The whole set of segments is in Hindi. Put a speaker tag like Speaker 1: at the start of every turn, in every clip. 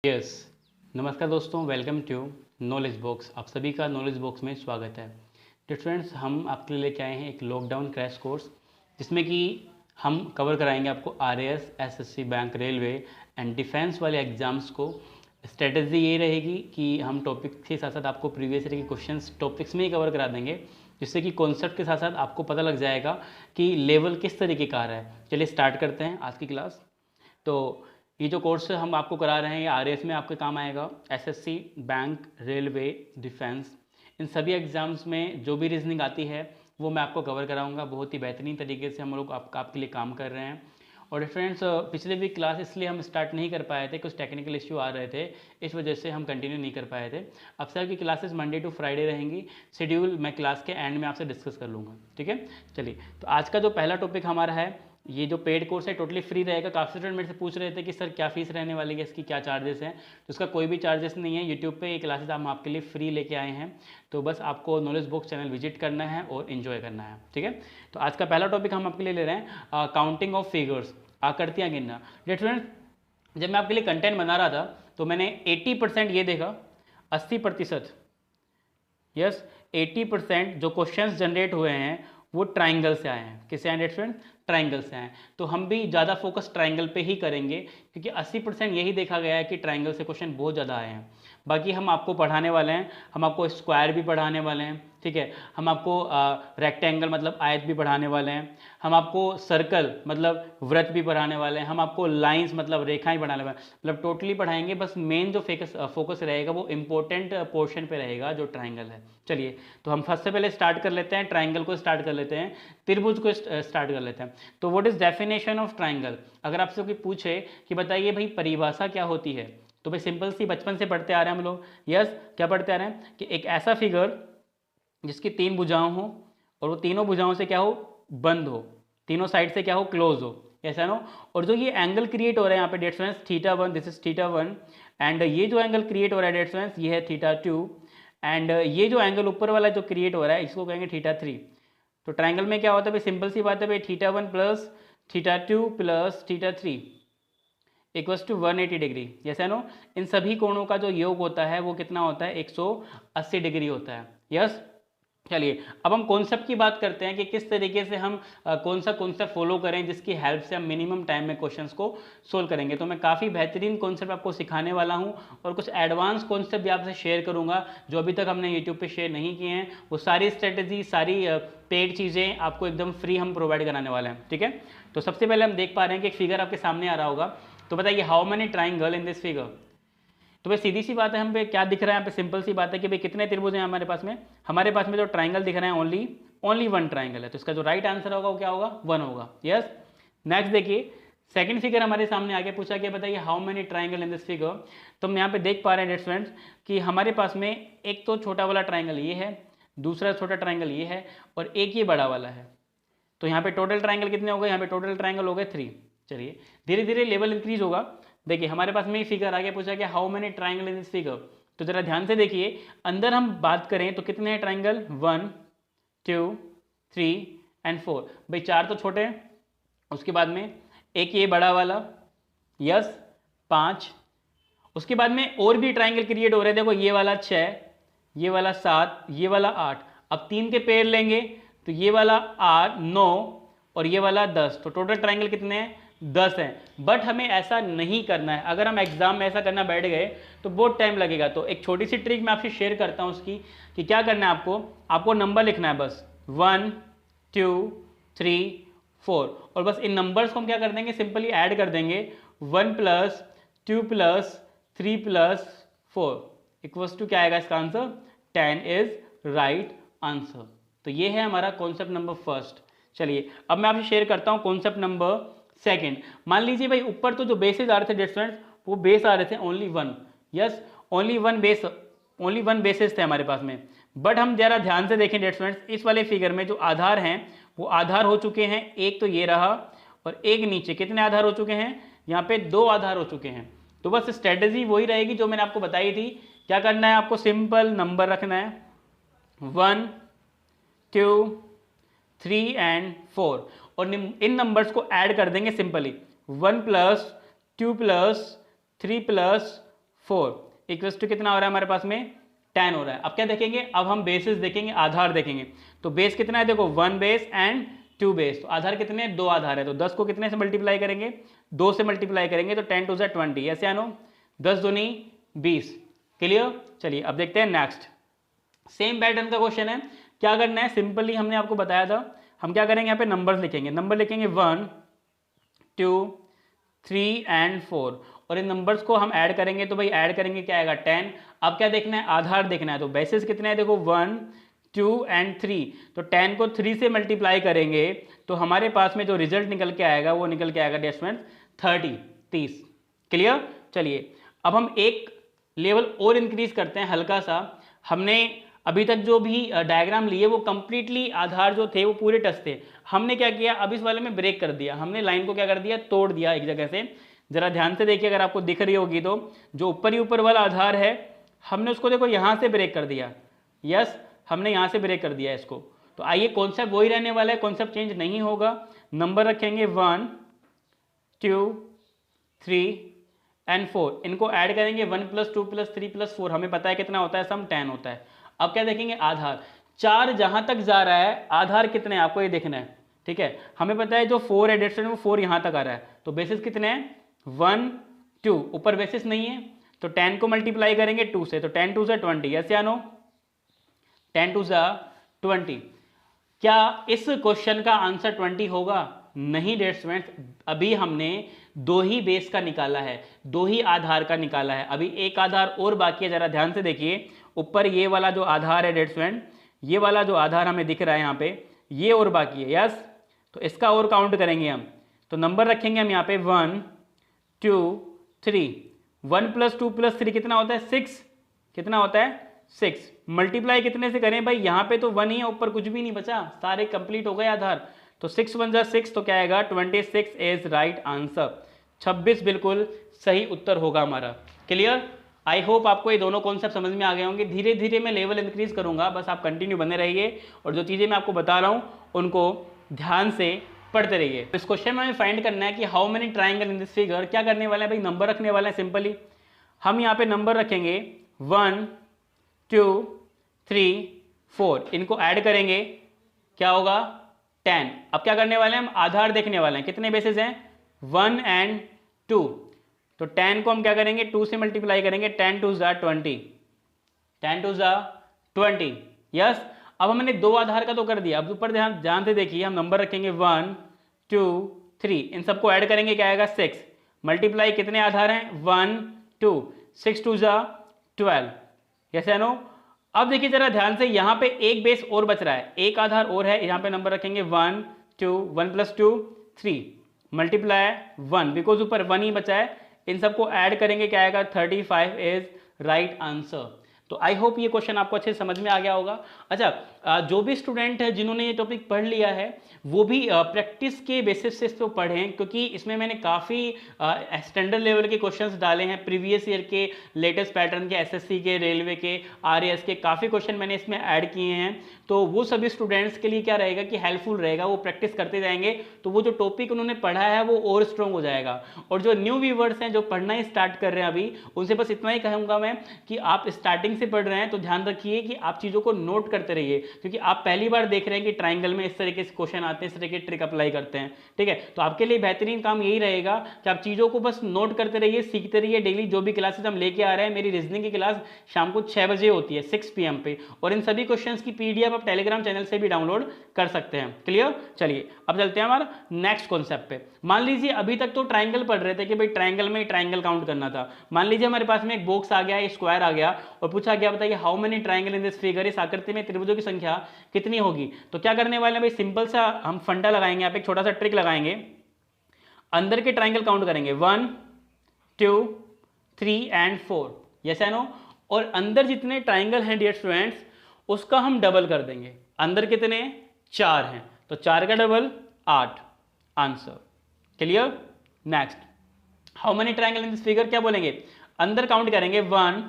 Speaker 1: यस नमस्कार दोस्तों, वेलकम टू नॉलेज बॉक्स। आप सभी का नॉलेज बॉक्स में स्वागत है। तो फ्रेंड्स, हम आपके लिए लेके आए हैं एक लॉकडाउन क्रैश कोर्स, जिसमें कि हम कवर कराएंगे आपको RAS, SSC, bank, railway and defence वाले एग्जाम्स को। स्ट्रेटजी ये रहेगी कि हम टॉपिक के साथ साथ आपको प्रीवियस ईयर के क्वेश्चंस टॉपिक्स में ही कवर करा देंगे, जिससे कि कॉन्सेप्ट के साथ साथ आपको पता लग जाएगा कि लेवल किस तरीके का आ रहा है। चलिए स्टार्ट करते हैं आज की क्लास। तो ये जो कोर्स हम आपको करा रहे हैं ये आरएएस में आपके काम आएगा। एसएससी, बैंक, रेलवे, डिफेंस, इन सभी एग्जाम्स में जो भी रीजनिंग आती है वो मैं आपको कवर कराऊंगा। बहुत ही बेहतरीन तरीके से हम लोग आपके लिए काम कर रहे हैं। और फ्रेंड्स, पिछले वीक क्लास इसलिए हम स्टार्ट नहीं कर पाए थे, कुछ टेक्निकल इश्यू आ रहे थे, इस वजह से हम कंटिन्यू नहीं कर पाए थे। अब सर की क्लासेस मंडे टू फ्राइडे रहेंगी। शेड्यूल मैं क्लास के एंड में आपसे डिस्कस कर लूँगा, ठीक है। चलिए, तो आज का जो पहला टॉपिक हमारा है, ये जो पेड कोर्स है टोटली फ्री रहेगा। काफ़ी स्टूडेंट मेरे से पूछ रहे थे कि सर क्या फीस रहने वाली है, इसकी क्या चार्जेस हैं। तो इसका कोई भी चार्जेस नहीं है। यूट्यूब पे ये क्लासेस हम आपके लिए फ्री लेके आए हैं, तो बस आपको नॉलेज बॉक्स चैनल विजिट करना है और इन्जॉय करना है, ठीक है। तो आज का पहला टॉपिक हम आपके लिए ले रहे हैं काउंटिंग ऑफ फिगर्स, आकृतियाँ गिनना। स्टूडेंट, जब मैं आपके लिए कंटेंट बना रहा था तो मैंने 80% ये देखा, 80%, यस 80% जो क्वेश्चंस जनरेट हुए हैं वो ट्राइंगल से आए हैं। किससे आए स्टूडेंट? ट्राइंगल से आए। तो हम भी ज़्यादा फोकस ट्राइंगल पे ही करेंगे, क्योंकि 80% यही देखा गया है कि ट्राइंगल से क्वेश्चन बहुत ज़्यादा आए हैं। बाकी हम आपको पढ़ाने वाले हैं, हम आपको स्क्वायर भी पढ़ाने वाले हैं, ठीक है। हम आपको रेक्टेंगल मतलब आयत भी पढ़ाने वाले हैं, हम आपको सर्कल मतलब वृत्त भी पढ़ाने वाले हैं, हम आपको लाइंस मतलब रेखाएं पढ़ाने वाले हैं। मतलब टोटली पढ़ाएंगे। बस मेन जो फोकस रहेगा वो इंपॉर्टेंट पोर्शन पे रहेगा जो ट्राइंगल है। चलिए, तो हम फर्स्ट से पहले स्टार्ट कर लेते हैं, ट्राइंगल को स्टार्ट कर लेते हैं, त्रिभुज को स्टार्ट कर लेते हैं। तो what is definition of triangle? अगर आपसे कोई पूछे कि बताइए भाई परिभाषा क्या होती है, तो भाई सिंपल सी बचपन से पढ़ते आ रहे हैं हम लोग। यस, क्या पढ़ते आ रहे हैं कि एक ऐसा फिगर जिसकी 3 भुजाएं हो और वो तीनों भुजाओं से क्या हो, बंद हो, तीनों साइड से क्या हो, क्लोज हो, ऐसा नो। और जो ये एंगल क्रिएट हो रहा है यहाँ पे that students θ1, this is θ1, and ये जो एंगल क्रिएट हो रहा है डेट स्टूडेंट्स ये है θ2, एंड ये जो एंगल ऊपर वाला जो क्रिएट हो रहा है इसको कहेंगे θ3। तो ट्राइंगल में क्या होता है भाई, सिंपल सी बात है भाई, θ1 plus θ2 plus θ3 equals to 180 degree, जैसा नो। इन सभी कोणों का जो योग होता है वो कितना होता है, 180 डिग्री होता है। यस, चलिए अब हम कॉन्सेप्ट की बात करते हैं कि किस तरीके से हम कौन सा कॉन्सेप्ट फॉलो करें जिसकी हेल्प से हम मिनिमम टाइम में क्वेश्चंस को सोल्व करेंगे। तो मैं काफ़ी बेहतरीन कॉन्सेप्ट आपको सिखाने वाला हूं और कुछ एडवांस कॉन्सेप्ट भी आपसे शेयर करूंगा जो अभी तक हमने यूट्यूब पे शेयर नहीं किए हैं। वो सारी स्ट्रेटेजी, सारी पेड चीज़ें आपको एकदम फ्री हम प्रोवाइड कराने वाले हैं, ठीक है। तो सबसे पहले हम देख पा रहे हैं कि एक फिगर आपके सामने आ रहा होगा। तो बताइए how many triangle in this figure. तो भाई सीधी सी बात है, हम पे क्या दिख रहा है यहाँ पे, सिंपल सी बात है कि भाई कितने त्रिभुज हैं हमारे पास में। हमारे पास में जो ट्राइंगल दिख रहे हैं ओनली 1 ट्राइंगल है। तो इसका जो राइट आंसर होगा वो क्या होगा, 1 होगा। यस, नेक्स्ट देखिए, सेकंड फिगर हमारे सामने आगे पूछा कि बताइए how many triangle in this figure. तो हम यहाँ पे देख पा रहे हैं स्टूडेंट्स कि हमारे पास में एक तो छोटा वाला ट्राइंगल ये है, दूसरा छोटा ट्राइंगल ये है और एक ये बड़ा वाला है। तो यहाँ पे टोटल ट्राइंगल कितने हो गए, यहाँ पे टोटल ट्राइंगल हो गए 3। चलिए धीरे धीरे लेवल इंक्रीज होगा। देखिए हमारे पास में ये फिगर आगे पूछा कि how many triangle in this figure. तो जरा ध्यान से देखिए, अंदर हम बात करें तो कितने हैं ट्राइंगल, 1 2 3 एंड 4। भाई 4 तो छोटे हैं, उसके बाद में एक ये बड़ा वाला, यस 5। उसके बाद में और भी ट्राइंगल क्रिएट हो रहे हैं। देखो ये वाला 6, ये वाला 7, ये वाला 8। अब 3 के पेयर लेंगे तो ये वाला 8 9 और ये वाला 10। तो टोटल ट्राइंगल कितने हैं, 10 हैं। बट हमें ऐसा नहीं करना है। अगर हम एग्जाम में ऐसा करना बैठ गए तो बहुत टाइम लगेगा। तो एक छोटी सी ट्रिक मैं आपसे शेयर करता हूँ उसकी, कि क्या करना है आपको नंबर लिखना है बस 1 2 3 4, और बस इन नंबर्स को हम क्या कर देंगे, सिंपली ऐड कर देंगे। 1 plus 2 plus 3 plus 4 equals to क्या आएगा इसका आंसर, 10 इज राइट आंसर। तो ये है हमारा कॉन्सेप्ट नंबर फर्स्ट। चलिए अब मैं आपसे शेयर करता हूँ कॉन्सेप्ट नंबर सेकंड। मान लीजिए भाई ऊपर तो जो बेसिस आ रहे थे स्टूडेंट्स, वो बेस आ रहे थे only 1। Yes, only one basis थे हमारे पास में। बट हम जरा ध्यान से देखें स्टूडेंट्स, इस वाले फिगर में जो आधार हैं वो आधार हो चुके हैं। एक तो ये रहा और एक नीचे, कितने आधार हो चुके हैं, यहाँ पे 2 आधार हो चुके हैं। तो बस स्ट्रेटेजी वही रहेगी जो मैंने आपको बताई थी। क्या करना है, आपको सिंपल नंबर रखना है 1 2 3 एंड 4, और इन नंबर्स को ऐड कर देंगे simply. 1 plus 2 plus 3 plus 4 equals to कितना हो रहा है हमारे पास में 10 हो रहा है। अब क्या देखेंगे, अब हम बेसिस देखेंगे, आधार देखेंगे। तो बेस कितना है, देखो 1 बेस एंड 2 बेस। तो आधार कितने हैं, 2 आधार है। तो 10 को कितने से मल्टीप्लाई करेंगे, 2 से मल्टीप्लाई करेंगे तो 10 टू ज़ा 20, ऐसे आनो 10 दूनी 20। क्लियर। चलिए अब देखते हैं नेक्स्ट। सेम पैटर्न का क्वेश्चन है। क्या करना है, सिंपली हमने आपको बताया था, हम क्या करेंगे, यहाँ पे नंबर्स लिखेंगे। नंबर लिखेंगे 1 2 3 एंड 4 और इन नंबर्स को हम ऐड करेंगे। तो भाई ऐड करेंगे क्या आएगा 10। अब क्या देखना है, आधार देखना है। तो बेसिस कितने हैं, देखो 1 2 एंड 3। तो 10 को 3 से मल्टीप्लाई करेंगे तो हमारे पास में जो रिजल्ट निकल के आएगा वो निकल के आएगा डियर स्टूडेंट्स 30। क्लियर। चलिए अब हम एक लेवल और इंक्रीज करते हैं हल्का सा। हमने अभी तक जो भी डायग्राम लिए वो कंप्लीटली आधार जो थे वो पूरे टच थे। हमने क्या किया, अब इस वाले में ब्रेक कर दिया, हमने लाइन को क्या कर दिया, तोड़ दिया एक जगह से। जरा ध्यान से देखिए, अगर आपको दिख रही होगी तो जो ऊपर ही ऊपर वाला आधार है हमने उसको देखो यहाँ से ब्रेक कर दिया। यस, हमने यहाँ से ब्रेक कर दिया इसको। तो आइए कॉन्सेप्ट वही रहने वाला है, कॉन्सेप्ट चेंज नहीं होगा। नंबर रखेंगे 1 2 3 एंड 4। इनको ऐड करेंगे 1 + 2 + 3 + 4, हमें पता है कितना होता है, सम 10 होता है। अब क्या देखेंगे, आधार 4 जहां तक जा रहा है, आधार कितने हैं आपको ये देखना है। ठीक है, हमें पता है जो 4 है डेट वो 4 यहां तक आ रहा है। तो बेसिस कितने हैं 1 2, ऊपर बेसिस नहीं है तो 10 को मल्टीप्लाई करेंगे 2 से। तो 10 टू ज़ा 20, ऐसे आनो 10 टू ज़ा 20। क्या इस क्वेश्चन का आंसर 20 होगा? नहीं डियर स्टूडेंट्स, अभी हमने 2 ही बेस का निकाला है, 2 ही आधार का निकाला है। अभी एक आधार और बाकी है, जरा ध्यान से देखिए। ऊपर ये वाला जो आधार है डियर स्टूडेंट, ये वाला जो आधार हमें दिख रहा है यहाँ पे, ये और बाकी है। यस, तो इसका और काउंट करेंगे हम। तो नंबर रखेंगे हम यहाँ पे 1 2 3। 1 + 2 + 3 कितना होता है 6। कितना होता है 6। मल्टीप्लाई कितने से करें भाई, यहाँ पे तो 1 ही है, ऊपर कुछ भी नहीं बचा, सारे कंप्लीट हो गए आधार। तो 6 1 ज़ा 6, तो क्या आएगा 26 इज राइट आंसर। 26 बिल्कुल सही उत्तर होगा हमारा। क्लियर। आई होप आपको ये दोनों कॉन्सेप्ट समझ में आ गए होंगे। धीरे धीरे मैं लेवल इंक्रीज करूंगा, बस आप कंटिन्यू बने रहिए और जो चीज़ें मैं आपको बता रहा हूँ उनको ध्यान से पढ़ते रहिए। इस क्वेश्चन में हमें फाइंड करना है कि how many triangle in this figure. क्या करने वाले हैं भाई, नंबर रखने वाले हैं। सिंपली हम यहाँ पे नंबर रखेंगे 1 2 3 4, इनको ऐड करेंगे क्या होगा 10। अब क्या करने वाले हैं हम, आधार देखने वाले हैं। कितने बेसिस हैं 1 एंड 2। तो 10 को हम क्या करेंगे 2 से मल्टीप्लाई करेंगे, 10 टू ज़ा 20, 10 टू ज़ा 20। यस, अब हमने 2 आधार का तो कर दिया। अब ऊपर ध्यान से देखिए, हम नंबर रखेंगे 1 2 3, इन सबको ऐड करेंगे क्या आएगा 6। मल्टीप्लाई कितने आधार हैं 1 2, 6 टू ज़ा 12। यस या नो। अब देखिए जरा ध्यान से, यहाँ पे एक बेस और बच रहा है, एक आधार और है। यहाँ पे नंबर रखेंगे 1 2, 1 + 2 3 मल्टीप्लाई 1, बिकॉज ऊपर 1 ही बचा है। इन सबको ऐड करेंगे क्या आएगा 35 इज राइट आंसर। तो आई होप ये क्वेश्चन आपको अच्छे समझ में आ गया होगा। अच्छा, जो भी स्टूडेंट है जिन्होंने ये टॉपिक पढ़ लिया है वो भी प्रैक्टिस के बेसिस से इसको पढ़ें, क्योंकि इसमें मैंने काफ़ी स्टैंडर्ड लेवल के क्वेश्चंस डाले हैं। प्रीवियस ईयर के लेटेस्ट पैटर्न के, एसएससी के, रेलवे के, आरएएस के काफ़ी क्वेश्चन मैंने इसमें ऐड किए हैं। तो वो सभी स्टूडेंट्स के लिए क्या रहेगा कि हेल्पफुल रहेगा, वो प्रैक्टिस करते जाएंगे तो वो जो टॉपिक उन्होंने पढ़ा है वो और स्ट्रॉन्ग हो जाएगा। और जो न्यू व्यूवर्स हैं जो पढ़ना ही स्टार्ट कर रहे हैं अभी, उनसे बस इतना ही कहूँगा मैं कि आप स्टार्टिंग से पढ़ रहे हैं तो ध्यान रखिए कि आप चीज़ों को नोट करते रहिए, क्योंकि आप पहली बार देख रहे हैं कि ट्राइंगल में इस तरीके से क्वेश्चन आते हैं, इस तरह के ट्रिक अप्लाई करते हैं। ठीक है, तो आपके लिए बेहतरीन काम यही रहेगा कि आप चीज़ों को बस नोट करते रहिए, सीखते रहिए। डेली जो भी क्लासेस हम लेके आ रहे हैं, मेरी रीजनिंग की क्लास शाम को 6 बजे होती है 6 PM पे, और इन सभी क्वेश्चन की PDF आप टेलीग्राम चैनल से भी डाउनलोड कर सकते हैं। क्लियर। चलिए अब चलते हैं हमारा नेक्स्ट कॉन्सेप्ट पे। मान लीजिए अभी तक तो ट्राइंगल पढ़ रहे थे कि भाई ट्राइंगल में ट्राइंगल काउंट करना था। मान लीजिए हमारे पास में एक बॉक्स आ गया, एक स्क्वायर आ गया और पूछा गया बताइए how many triangle in this figure, इस आकृति में त्रिभुजों की संख्या कितनी होगी। तो क्या करने वाले हैं भाई, सिंपल सा हम फंडा लगाएंगे, यहाँ पे एक छोटा सा ट्रिक लगाएंगे। अंदर के ट्राइंगल काउंट करेंगे 1 2 3 एंड 4, यस या नो। और अंदर जितने ट्राइंगल हैं डियर स्टूडेंट्स उसका हम डबल कर देंगे। अंदर कितने 4 हैं तो 4 का double 8, answer. Clear. Next, how many triangle in this figure, क्या बोलेंगे अंदर काउंट करेंगे 1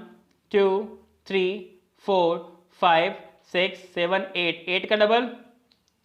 Speaker 1: 2 3 4 5 6 7 8, 8 का डबल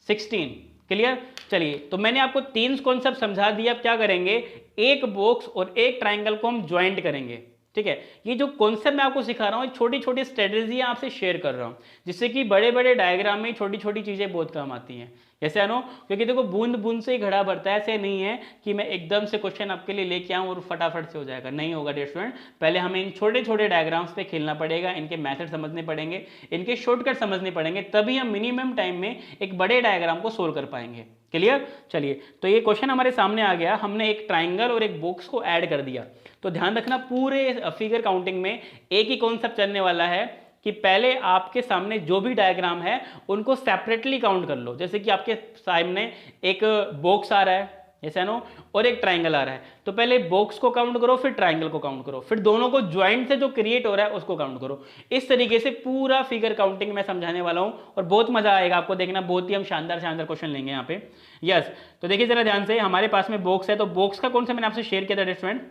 Speaker 1: 16। क्लियर। चलिए तो मैंने आपको 3 कॉन्सेप्ट समझा दिया। अब क्या करेंगे, एक बॉक्स और एक ट्राइंगल को हम ज्वाइंट करेंगे। ठीक है। ये जो कॉन्सेप्ट मैं आपको सिखा रहा हूँ, छोटी छोटी स्ट्रेटेजी आपसे शेयर कर रहा हूँ, जिससे कि बड़े बड़े डायग्राम में छोटी छोटी चीज़ें बहुत काम आती हैं। कैसे आनो, क्योंकि देखो बूंद बूंद से ही घड़ा भरता है। ऐसे नहीं है कि मैं एकदम से क्वेश्चन आपके लिए लेके आऊँ और फटाफट से हो जाएगा, नहीं होगा डियर स्टूडेंट। पहले हमें इन छोटे छोटे डायग्राम्स पे खेलना पड़ेगा, इनके मेथड समझने पड़ेंगे, इनके शॉर्टकट समझने पड़ेंगे, तभी हम मिनिमम टाइम में एक बड़े डायग्राम को सोल्व कर पाएंगे। क्लियर। चलिए, तो ये क्वेश्चन हमारे सामने आ गया, हमने एक ट्राइंगल और एक बॉक्स को ऐड कर दिया। तो ध्यान रखना, पूरे फिगर काउंटिंग में एक ही कॉन्सेप्ट चलने वाला है कि पहले आपके सामने जो भी डायग्राम है उनको सेपरेटली काउंट कर लो। जैसे कि आपके सामने एक बॉक्स आ रहा है, ऐसा नो, और एक ट्राइंगल आ रहा है, तो पहले बॉक्स को काउंट करो, फिर ट्राइंगल को काउंट करो, फिर दोनों को ज्वाइंट से जो क्रिएट हो रहा है उसको काउंट करो। इस तरीके से पूरा फिगर काउंटिंग मैं समझाने वाला हूं और बहुत मजा आएगा आपको देखना। बहुत ही हम शानदार शानदार क्वेश्चन लेंगे यहाँ पे। यस, तो देखिए जरा ध्यान से, हमारे पास में बॉक्स है, तो बॉक्स का कौन सा मैंने आपसे शेयर किया था स्टूडेंट,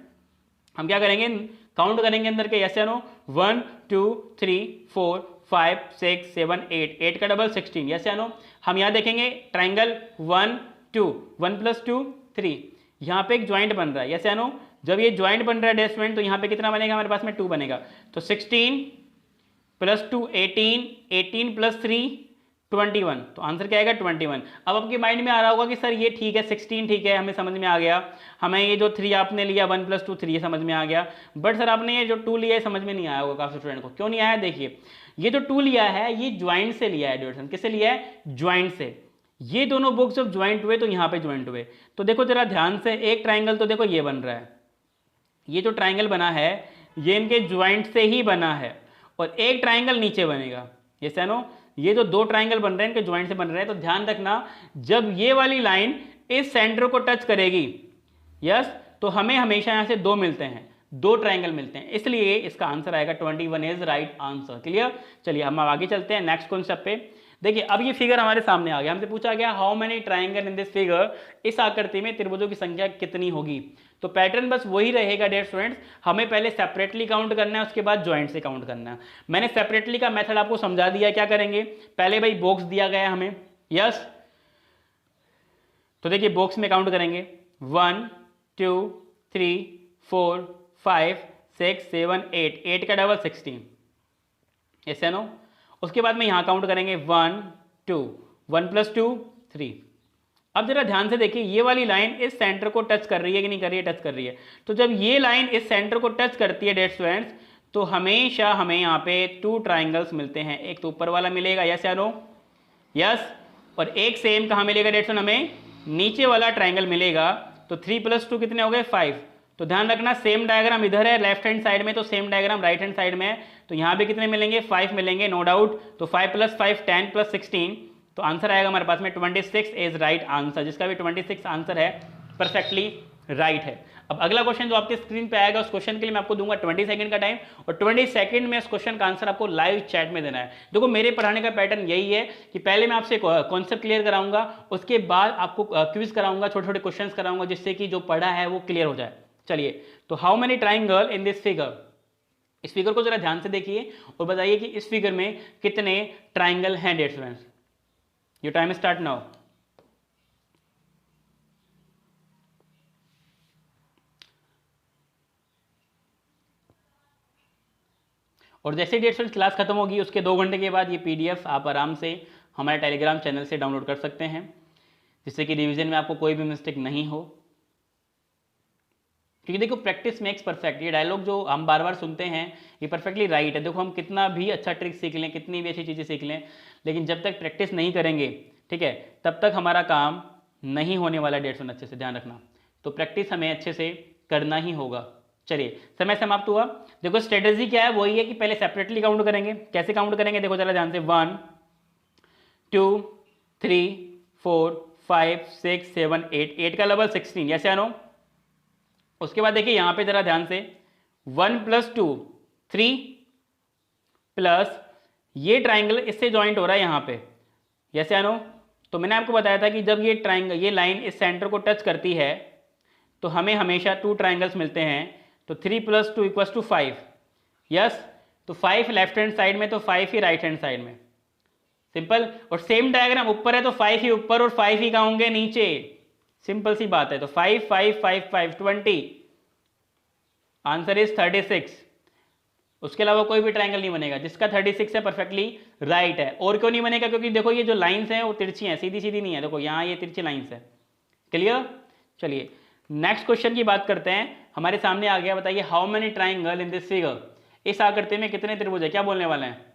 Speaker 1: हम क्या करेंगे, काउंट करेंगे अंदर के, यस या नो, 1 2 3 4 5 6 7 8, 8 का डबल 16, यस या नो। हम यहाँ देखेंगे ट्राइंगल 1 2, 1 + 2 3, यहाँ पे एक ज्वाइंट बन रहा है, यस या नो। जब ये ज्वाइंट बन रहा है स्टूडेंट, तो यहाँ पे कितना बनेगा हमारे पास में, 2 बनेगा। तो 16 + 2 18, 18 + 3 21, तो आंसर क्या आएगा 21। अब आपके माइंड में आ रहा होगा कि सर ये ठीक है, 16 ठीक है, हमें समझ में आ गया, हमें ये जो 3 आपने लिया 1 + 2 3, ये समझ में आ गया, बट सर आपने ये जो 2 लिया है समझ में नहीं आया होगा काफी स्टूडेंट को। क्यों नहीं आया, देखिए ये जो 2 लिया है ये ज्वाइंट से लिया है डिविजन, किससे लिया है, ज्वाइंट से। ये दोनों बॉक्स जब ज्वाइंट हुए तो यहाँ पे ज्वाइंट हुए, तो देखो जरा ध्यान से, एक ट्राइंगल तो देखो ये बन रहा है, ये जो ट्राइंगल बना है ये इनके ज्वाइंट से ही बना है, और एक ट्राइंगल नीचे बनेगा, ये सैनो, ये जो 2 ट्राइंगल बन रहे हैं इनके ज्वाइंट से बन रहे हैं। तो ध्यान रखना, जब ये वाली लाइन इस सेंटर को टच करेगी, यस, तो हमें हमेशा यहां से 2 मिलते हैं, 2 ट्राइंगल मिलते हैं, इसलिए इसका आंसर आएगा 21 इज राइट आंसर। क्लियर। चलिए हम आगे चलते हैं नेक्स्ट कॉन्सेप्ट पे। देखिए अब ये फिगर हमारे सामने आ गया, हमसे पूछा गया how many triangle in this figure, इस आकृति में त्रिभुजों की संख्या कितनी होगी। तो पैटर्न बस वही रहेगा डियर स्टूडेंट्स, हमें पहले सेपरेटली काउंट करना है, उसके बाद ज्वाइंट से काउंट करना है। मैंने सेपरेटली का मेथड आपको समझा दिया, क्या करेंगे, पहले भाई बॉक्स दिया गया हमें, यस, तो देखिए बॉक्स में काउंट करेंगे 1 2 3 4 5 6 7 8, 8 का डबल 16, ऐसे नो। उसके बाद में यहां काउंट करेंगे 1 2, 1 + 2 3। अब जरा ध्यान से देखिए, ये वाली लाइन इस सेंटर को टच कर रही है कि नहीं कर रही है, टच कर रही है। तो जब ये लाइन इस सेंटर को टच करती है डियर स्टूडेंट्स, तो हमेशा हमें यहाँ पे 2 ट्राइंगल्स मिलते हैं, एक तो ऊपर वाला मिलेगा, यस या नो, यस, और एक सेम कहाँ मिलेगा डियर स्टूडेंट, हमें नीचे वाला ट्राइंगल मिलेगा। तो 3 + 2 कितने हो गए, 5। तो ध्यान रखना, सेम डायग्राम इधर है लेफ्ट हैंड साइड में, तो same diagram right hand side में है, तो यहाँ पे कितने मिलेंगे, 5 मिलेंगे, नो डाउट। तो 5 + 5 10 + 16, तो आंसर आएगा हमारे पास में 26 इज राइट आंसर, जिसका भी 26 आंसर है, परफेक्टली राइट है। अब अगला क्वेश्चन जो आपके स्क्रीन पे आएगा, उस क्वेश्चन के लिए मैं आपको दूंगा 20 सेकंड का टाइम, और 20 सेकंड में इस क्वेश्चन का आंसर आपको लाइव चैट में देना है। देखो मेरे पढ़ाने का पैटर्न यही है कि पहले मैं आपसे कॉन्सेप्ट क्लियर कराऊंगा, उसके बाद आपको क्विज कराऊंगा, छोटे छोटे क्वेश्चन कराऊंगा, जिससे कि जो पढ़ा है वो क्लियर हो जाए। चलिए, तो how many triangle in this figure, इस फिगर को जरा ध्यान से देखिए और बताइए कि इस फिगर में कितने ट्राइंगल हैं dear students. Your time start now. और जैसे डियर स्टूडेंट्स क्लास खत्म होगी, उसके 2 घंटे के बाद ये PDF आप आराम से हमारे टेलीग्राम चैनल से डाउनलोड कर सकते हैं, जिससे कि रिवीजन में आपको कोई भी मिस्टेक नहीं हो। क्योंकि देखो प्रैक्टिस मेक्स परफेक्ट, ये डायलॉग जो हम बार बार सुनते हैं ये परफेक्टली राइट है। देखो हम कितना भी अच्छा ट्रिक सीख लें, कितनी भी अच्छी चीज़ें सीख लें, लेकिन जब तक प्रैक्टिस नहीं करेंगे, ठीक है, तब तक हमारा काम नहीं होने वाला। 150 अच्छे से ध्यान रखना, तो प्रैक्टिस हमें अच्छे से करना ही होगा। चलिए समय समाप्त हुआ। देखो स्ट्रेटेजी क्या है, वही है कि पहले सेपरेटली काउंट करेंगे। कैसे काउंट करेंगे, देखो जरा ध्यान से, 1 2 3 4 5 6 7 8, 8 का डबल 16, यस या नो। उसके बाद देखिए यहां पे जरा ध्यान से, 1 + 2 3 प्लस ये ट्राइंगल इससे ज्वाइंट हो रहा है यहां पे, यस या नो। तो मैंने आपको बताया था कि जब ये ट्राइंगल, ये लाइन इस सेंटर को टच करती है, तो हमें हमेशा 2 ट्राइंगल्स मिलते हैं। तो 3 + 2 = 5, यस। तो 5 लेफ्ट हैंड साइड में, तो 5 ही राइट हैंड साइड में, सिंपल। और सेम डायग्राम ऊपर है तो 5 ही ऊपर और 5 ही कहाँ होंगे, नीचे, सिंपल सी बात है। तो 5 5 5 5 20, आंसर इज 36। उसके अलावा कोई भी ट्राइंगल नहीं बनेगा। जिसका 36 है परफेक्टली राइट है। और क्यों नहीं बनेगा? क्योंकि देखो ये जो लाइंस हैं वो तिरछी हैं, सीधी सीधी नहीं है। देखो यहाँ ये तिरछी लाइंस है। क्लियर? चलिए नेक्स्ट क्वेश्चन की बात करते हैं। हमारे सामने आ गया, बताइए how many triangle in this figure. इस आकृति में कितने त्रिभुज है? क्या बोलने वाले हैं?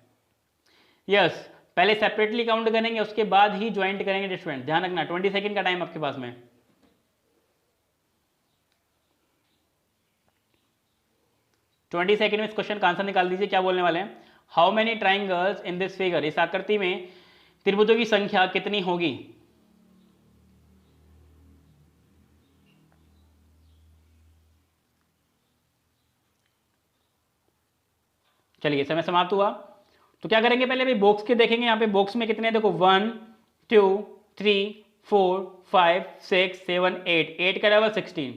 Speaker 1: यस, पहले सेपरेटली काउंट करेंगे उसके बाद ही ज्वाइंट करेंगे स्टूडेंट। ध्यान रखना 20 सेकंड का टाइम आपके पास में। 20 सेकंड में इस क्वेश्चन का आंसर निकाल दीजिए। क्या बोलने वाले हैं? How many triangles in this figure. इस आकृति में त्रिभुजों की संख्या कितनी होगी? चलिए समय समाप्त हुआ। तो क्या करेंगे, पहले भाई बॉक्स के देखेंगे। यहाँ पे बॉक्स में कितने हैं? देखो 1 2 3 4 5 6 7 8, 8 का डबल 16।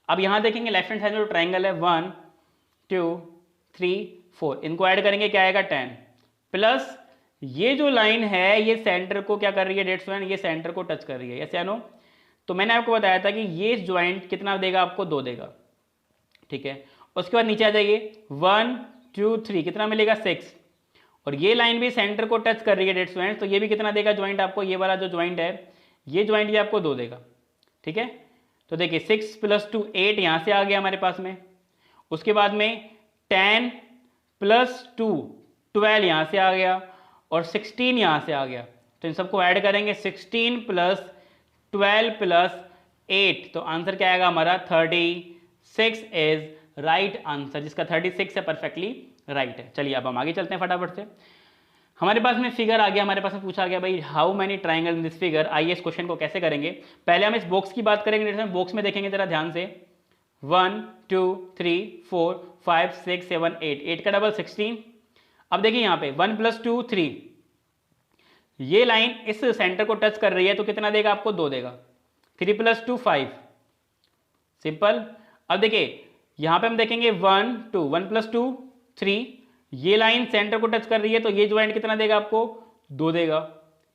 Speaker 1: अब यहाँ देखेंगे लेफ्ट हैंड साइड में जो ट्राइंगल है 1 2 3 4, इनको ऐड करेंगे क्या आएगा 10 प्लस ये जो लाइन है ये सेंटर को क्या कर रही है स्टूडेंट? ये सेंटर को टच कर रही है। यस या नो? तो मैंने आपको बताया था कि ये ज्वाइंट कितना देगा आपको? 2 देगा। ठीक है, उसके बाद नीचे आ जाइए 1 2 3, कितना मिलेगा? 6। और ये लाइन भी सेंटर को टच कर रही है स्टूडेंट, तो ये भी कितना देगा ज्वाइंट आपको? ये वाला जो ज्वाइंट है ये ज्वाइंट भी आपको 2 देगा। ठीक है, तो देखिए 6 + 2 8 यहां से आ गया हमारे पास में। उसके बाद में 10 + 2 12 यहां से आ गया और 16 यहां से आ गया। तो इन सबको ऐड करेंगे 16 + 12 + 8, तो आंसर क्या आएगा हमारा? 36 इज राइट आंसर। जिसका 36 है परफेक्टली राइट है। चलिए अब हम आगे चलते हैं फटाफट से। हमारे पास में फिगर आ गया, हमारे पास में पूछा गया भाई how many triangle in this figure. आइए इस क्वेश्चन को कैसे करेंगे। पहले हम इस बॉक्स की बात करेंगे। बॉक्स में देखेंगे जरा ध्यान से 1 2 3 4 5 6 7 8, 8 का डबल 16। अब देखिए यहाँ पे 1 + 2 3, ये लाइन इस सेंटर को टच कर रही है तो कितना देगा आपको? 2 देगा। 3 + 2 5, सिंपल। अब देखिए यहां पे हम देखेंगे 1 2, 1 + 2 3, ये लाइन सेंटर को टच कर रही है तो ये ज्वाइंट कितना देगा आपको? 2 देगा।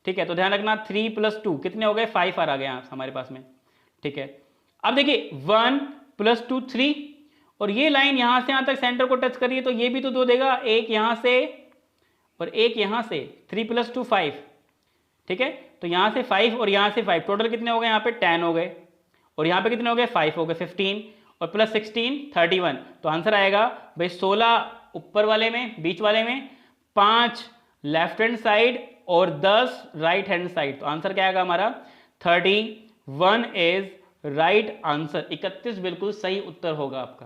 Speaker 1: ठीक है, तो ध्यान रखना 3 + 2 कितने हो गए? 5 आ गया हमारे पास में। ठीक है, अब देखिए 1 + 2 3, और ये लाइन यहां से यहां तक सेंटर को टच कर रही है तो ये भी तो 2 देगा। एक यहां से और एक यहां से, 3 + 2 5। ठीक है, तो यहां से 5 और यहां से 5, टोटल कितने हो गए? यहाँ पे 10 हो गए। और यहां पे कितने हो गए? 5 हो गए, 15 और प्लस 16 31। तो आंसर आएगा भाई 16 ऊपर वाले में, बीच वाले में, 5 लेफ्ट हैंड साइड और 10 राइट हैंड साइड। तो आंसर क्या आएगा हमारा? 31 इज राइट आंसर। 31 बिल्कुल सही उत्तर होगा आपका।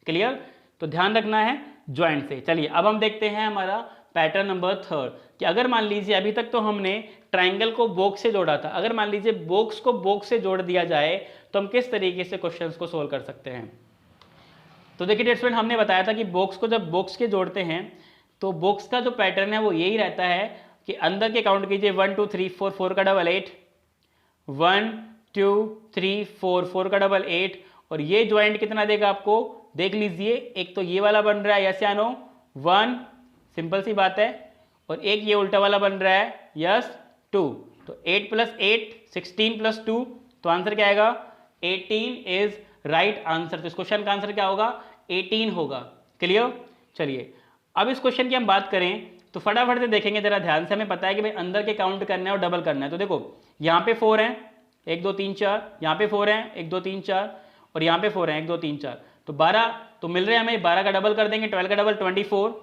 Speaker 1: क्लियर? तो ध्यान रखना है ज्वाइंट से। चलिए अब हम देखते हैं हमारा पैटर्न नंबर 3 कि अगर मान लीजिए अभी तक तो हमने ट्राइंगल को बॉक्स से जोड़ा था, अगर मान लीजिए बॉक्स को बॉक्स से जोड़ दिया जाए तो हम किस तरीके से क्वेश्चंस को सोल्व कर सकते हैं। तो देखिए स्टूडेंट, हमने बताया था कि बॉक्स को जब बॉक्स के जोड़ते हैं तो बॉक्स का जो पैटर्न है वो यही रहता है कि अंदर के काउंट कीजिए 1 2 3 4, 4 का डबल 8, 1 2 3 4, 4 का डबल 8, और ये ज्वाइंट कितना देगा आपको? देख लीजिए, एक तो ये वाला बन रहा है, यस या नो? 1, सिंपल सी बात है, और एक ये उल्टा वाला बन रहा है, यस 2। तो 8 + 8 16 + 2, तो आंसर क्या आएगा? 18 इज राइट आंसर। तो इस क्वेश्चन का आंसर क्या होगा? 18 होगा। क्लियर? चलिए अब इस क्वेश्चन की हम बात करें तो फटाफट से देखेंगे जरा ध्यान से। हमें पता है कि भाई अंदर के काउंट करना है और डबल करना है। तो देखो यहाँ पे 4 हैं, 1 2 3 4, यहाँ पे 4 हैं, 1 2 3 4, और यहाँ पे 4 हैं, 1 2 3 4, तो 12 तो मिल रहे हैं हमें। 12 का डबल कर देंगे, 12 का डबल 24,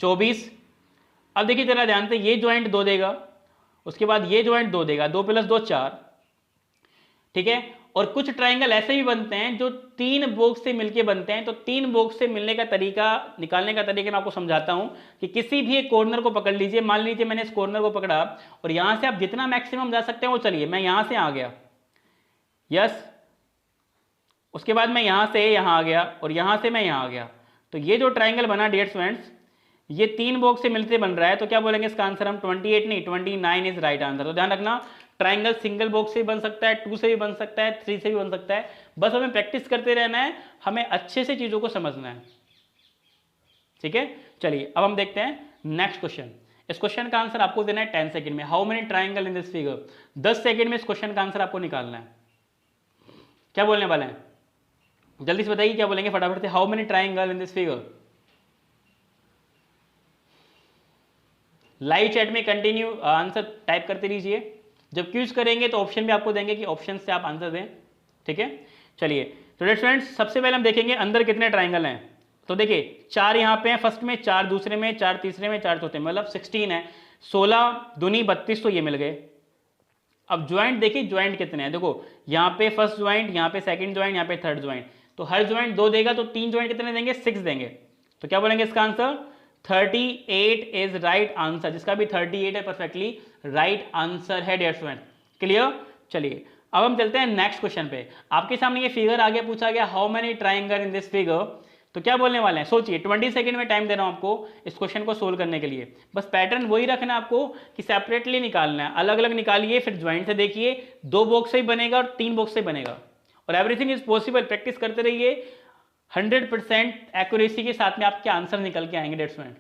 Speaker 1: 24। अब देखिए जरा ध्यान से, ये ज्वाइंट 2 देगा, उसके बाद ये ज्वाइंट 2 देगा, 2 + 2 4। ठीक है, और कुछ ट्राइंगल ऐसे भी बनते हैं जो 3 बॉक्स से मिलके बनते हैं। तो 3 बॉक्स से मिलने का तरीका, निकालने का तरीका मैं आपको समझाता हूं कि किसी भी एक कॉर्नर को पकड़ लीजिए। मान लीजिए मैंने इस कॉर्नर को पकड़ा और यहां से आप जितना मैक्सिमम जा सकते हैं वो चलिए, मैं यहां से आ गया, यस, उसके बाद मैं यहां से यहां आ गया और यहां से मैं यहां आ गया। तो ये जो ट्राइंगल बना डियर स्टूडेंट्स, ये 3 बॉक्स से मिलते बन रहा है। तो क्या बोलेंगे इसका आंसर हम? 28 नहीं, 29 इज राइट आंसर। तो ध्यान रखना, ट्राइंगल सिंगल बॉक्स से भी बन सकता है, 2 से भी बन सकता है, 3 से भी बन सकता है। बस हमें प्रैक्टिस करते रहना है, हमें अच्छे से चीजों को समझना है। ठीक है, चलिए अब हम देखते हैं नेक्स्ट क्वेश्चन। इस क्वेश्चन का आंसर आपको देना है 10 सेकंड में। How many triangle in this figure? 10 second में इस क्वेश्चन का आंसर आपको निकालना है। क्या बोलने वाले हैं? जल्दी से बताइए क्या बोलेंगे फटाफट से। How many triangle in this figure? Live chat में कंटिन्यू आंसर टाइप करते रहिए। जब क्यूज करेंगे तो ऑप्शन भी आपको देंगे कि ऑप्शन से आप आंसर दें, ठीक है। चलिए तो स्टूडेंट्स सबसे पहले हम देखेंगे अंदर कितने ट्राइंगल हैं। तो देखिए 4 यहाँ पे हैं फर्स्ट में, 4 दूसरे में, 4 तीसरे में, 4 चौथे में, मतलब 16 है। 16 दूनी 32 तो ये मिल गए। अब ज्वाइंट देखिए, ज्वाइंट कितने हैं, देखो यहाँ पे फर्स्ट ज्वाइंट, यहाँ पे सेकंड ज्वाइंट, यहाँ पे थर्ड ज्वाइंट, तो हर ज्वाइंट 2 देगा, तो 3 ज्वाइंट कितने देंगे, 6 देंगे। तो क्या बोलेंगे इसका आंसर 38 इज राइट आंसर, जिसका भी 38 है परफेक्टली राइट आंसर है डियर स्टूडेंट। क्लियर। चलिए अब हम चलते हैं नेक्स्ट क्वेश्चन पे। आपके सामने ये फिगर आ गया, पूछा गया how many triangle in this figure, तो क्या बोलने वाले हैं सोचिए। 20 सेकंड में टाइम दे रहा हूं आपको इस क्वेश्चन को सोल्व करने के लिए। बस पैटर्न वही रखना है आपको कि सेपरेटली निकालना है, अलग अलग निकालिए, फिर ज्वाइंट से देखिए, 2 बॉक्स से ही बनेगा और 3 बॉक्स से बनेगा, और एवरीथिंग इज पॉसिबल। प्रैक्टिस करते रहिए, 100% एक्यूरेसी के साथ में आपके आंसर निकल के आएंगे डियर स्टूडेंट।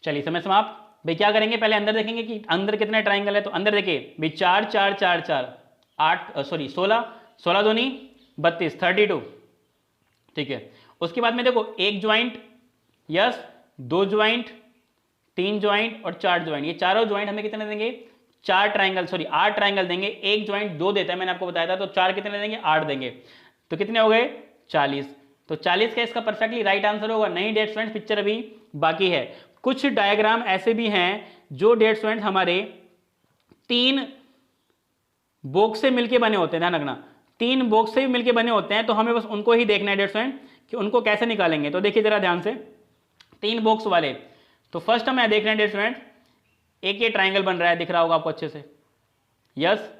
Speaker 1: चलिए समय समाप्त। भाई क्या करेंगे, पहले अंदर देखेंगे कि अंदर कितने ट्राइंगल है। तो अंदर देखिए भाई 4 4 4 4 8 सॉरी 16, 16 दूनी 32, 32, ठीक है। उसके बाद में देखो एक ज्वाइंट, यस, 2 ज्वाइंट, 3 ज्वाइंट और 4 ज्वाइंट, ये चारों ज्वाइंट हमें कितने देंगे, 4 ट्राइंगल, सॉरी 8 ट्राइंगल देंगे। एक ज्वाइंट 2 देता है, मैंने आपको बताया था, तो 4 कितने देंगे, 8 देंगे, तो कितने हो गए 40। तो 40 का इसका परफेक्टली राइट आंसर होगा। नहीं डियर स्टूडेंट्स, पिक्चर अभी बाकी है। कुछ डायग्राम ऐसे भी हैं जो डियर स्टूडेंट्स हमारे 3 बॉक्स से मिलके बने होते हैं, ध्यान रखना 3 बॉक्स से भी मिलके बने होते हैं, तो हमें बस उनको ही देखना है डियर स्टूडेंट कि उनको कैसे निकालेंगे। तो देखिए जरा ध्यान से, 3 बॉक्स वाले, तो फर्स्ट हमें देखना है डियर स्टूडेंट, एक ये ट्राइंगल बन रहा है, दिख रहा होगा आपको अच्छे से, यस।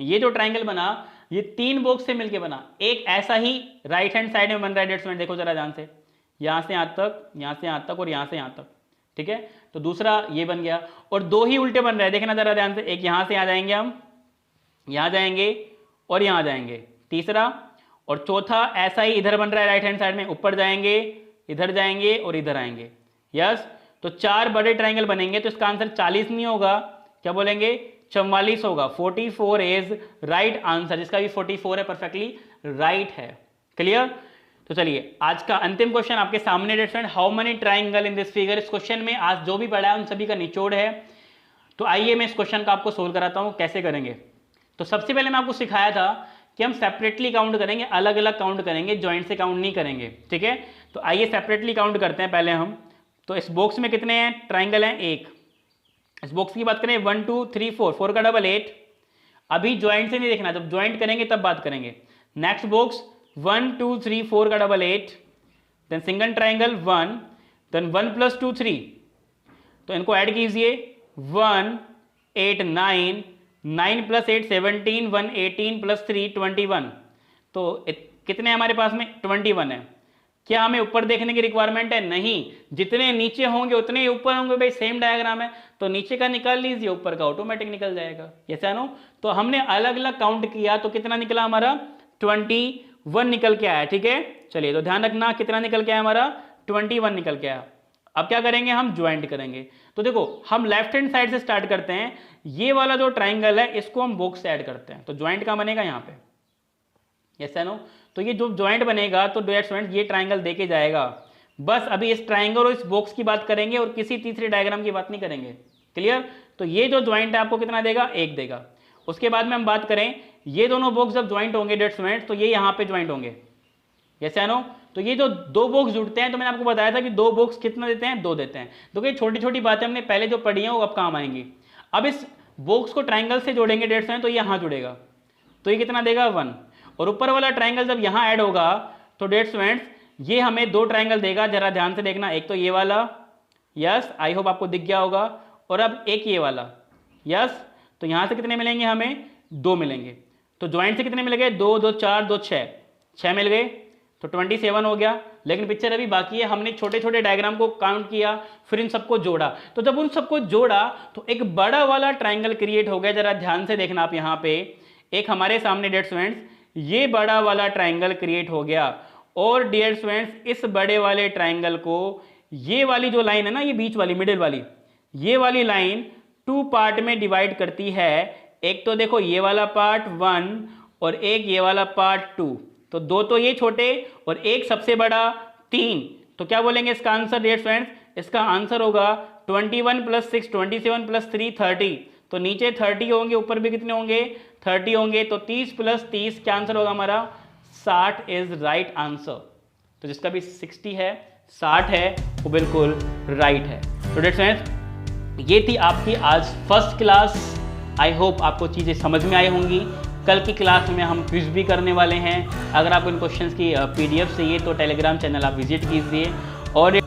Speaker 1: ये जो ट्राइंगल बना ये 3 बॉक्स से मिलके बना। एक ऐसा ही राइट हैंड साइड में बन रहा है डियर स्टूडेंट, देखो जरा ध्यान से, यहां से यहां तक, यहां से यहां तक और यहां से यहां तक, ठीक है। तो दूसरा ये बन गया, और 2 ही उल्टे बन रहे हैं, देखना जरा ध्यान से, एक यहां से यहां जाएंगे हम, यहां जाएंगे और यहां जाएंगे, तीसरा, और चौथा ऐसा ही इधर बन रहा है राइट हैंड साइड में, ऊपर जाएंगे, इधर जाएंगे और इधर आएंगे, यस। तो 4 बड़े ट्राइंगल बनेंगे, तो इसका आंसर 40 नहीं होगा, क्या बोलेंगे 44 होगा। 44 इज राइट आंसर, जिसका भी 44 है परफेक्टली राइट है। क्लियर। तो चलिए आज का अंतिम क्वेश्चन आपके सामने dear student, how many triangle in this figure. इस क्वेश्चन में आज जो भी पढ़ा है उन सभी का निचोड़ है। तो आइए मैं इस क्वेश्चन का आपको सोल्व कराता हूं कैसे करेंगे। तो सबसे पहले मैं आपको सिखाया था कि हम सेपरेटली काउंट करेंगे, अलग अलग काउंट करेंगे, ज्वाइंट से काउंट नहीं करेंगे, ठीक है। तो आइए सेपरेटली काउंट करते हैं पहले हम। तो इस बॉक्स में कितने हैं ट्राइंगल हैं, एक। इस बॉक्स की बात करें 1 2 3 4, 4 का डबल 8। अभी ज्वाइंट से नहीं देखना, जब ज्वाइंट करेंगे तब बात करेंगे। नेक्स्ट बॉक्स 1 2 3 4 का double 8, then single triangle 1, then 1 + 2 3, तो इनको ऐड कीजिए 1 8 9, 9 + 8 17, 1 18 + 3 21, तो कितने हमारे पास में 21 है। क्या हमें ऊपर देखने की रिक्वायरमेंट है, नहीं, जितने नीचे होंगे उतने ही ऊपर होंगे, भाई सेम डायग्राम है, तो नीचे का निकाल लीजिए, ऊपर का ऑटोमेटिक निकल जाएगा, ऐसा नो। तो हमने अलग अलग काउंट किया, तो कितना निकला हमारा 21 निकल के आया, ठीक है। चलिए तो ध्यान रखना कितना निकल के आया हमारा 21 निकल के आया। अब क्या करेंगे हम ज्वाइंट करेंगे। तो देखो हम लेफ्ट हैंड साइड से स्टार्ट करते हैं, ये वाला जो ट्राइंगल है इसको हम बॉक्स से ऐड करते हैं, तो ज्वाइंट का बनेगा यहाँ पे, यस नो। तो ये जो ज्वाइंट बनेगा तो डियर स्टूडेंट ये ट्राइंगल देके जाएगा। बस अभी इस ट्राइंगल और इस बॉक्स की बात करेंगे और किसी तीसरे डायग्राम की बात नहीं करेंगे। क्लियर। तो ये जो ज्वाइंट है आपको कितना देगा, 1 देगा। उसके बाद में हम बात करें, ये दोनों बॉक्स जब ज्वाइंट होंगे डियर स्टूडेंट, तो ये यहाँ पे ज्वाइंट होंगे, यस नो। तो ये जो 2 बॉक्स जुड़ते हैं, तो मैंने आपको बताया था कि 2 बॉक्स कितना देते हैं, 2 देते हैं। तो ये छोटी छोटी बातें हमने पहले जो पढ़ी हैं वो अब काम आएंगी। अब इस बॉक्स को ट्राइंगल से जोड़ेंगे डियर स्टूडेंट, तो ये यहाँ जुड़ेगा, तो ये कितना देगा 1, और ऊपर वाला ट्राइंगल जब यहां ऐड होगा तो डियर स्टूडेंट्स ये हमें 2 ट्राइंगल देगा, जरा ध्यान से देखना, एक तो ये वाला, यस, आई होप आपको दिख गया होगा, और अब एक ये वाला, यस। तो यहां से कितने मिलेंगे हमें, 2 मिलेंगे। तो ज्वाइंट से कितने मिल गए, 2 2 4 2 6 मिल गए, तो 27 हो गया। लेकिन पिक्चर अभी बाकी है, हमने छोटे छोटे डायग्राम को काउंट किया, फिर इन सबको जोड़ा। तो जब उन सबको जोड़ा तो एक बड़ा वाला ट्राइंगल क्रिएट हो गया, जरा ध्यान से देखना आप यहाँ पे, एक हमारे सामने डियर स्टूडेंट्स ये बड़ा वाला ट्राइंगल क्रिएट हो गया। और डियर स्टूडेंट्स इस बड़े वाले ट्राइंगल को ये वाली जो लाइन है ना, ये बीच वाली मिडिल वाली, ये वाली लाइन 2 पार्ट में डिवाइड करती है। एक तो देखो ये वाला पार्ट 1 और एक ये वाला पार्ट 2, तो 2 तो ये छोटे और एक सबसे बड़ा 3, तो क्या बोलेंगे इसका आंसर डियर फ्रेंड्स? इसका आंसर होगा 21 + 6 27 + 3 30। तो नीचे 30 होंगे, ऊपर भी कितने होंगे? 30 होंगे। तो 30 + 30 क्या आंसर होगा हमारा? 60 इज राइट आंसर। तो जिसका भी 60 है 60 है वो बिल्कुल राइट है। तो डियर फ्रेंड्स ये थी आपकी आज फर्स्ट क्लास। आई होप आपको चीज़ें समझ में आई होंगी। कल की क्लास में हम क्विज भी करने वाले हैं। अगर आपको इन क्वेश्चंस की PDF चाहिए तो टेलीग्राम चैनल आप विजिट कीजिए। और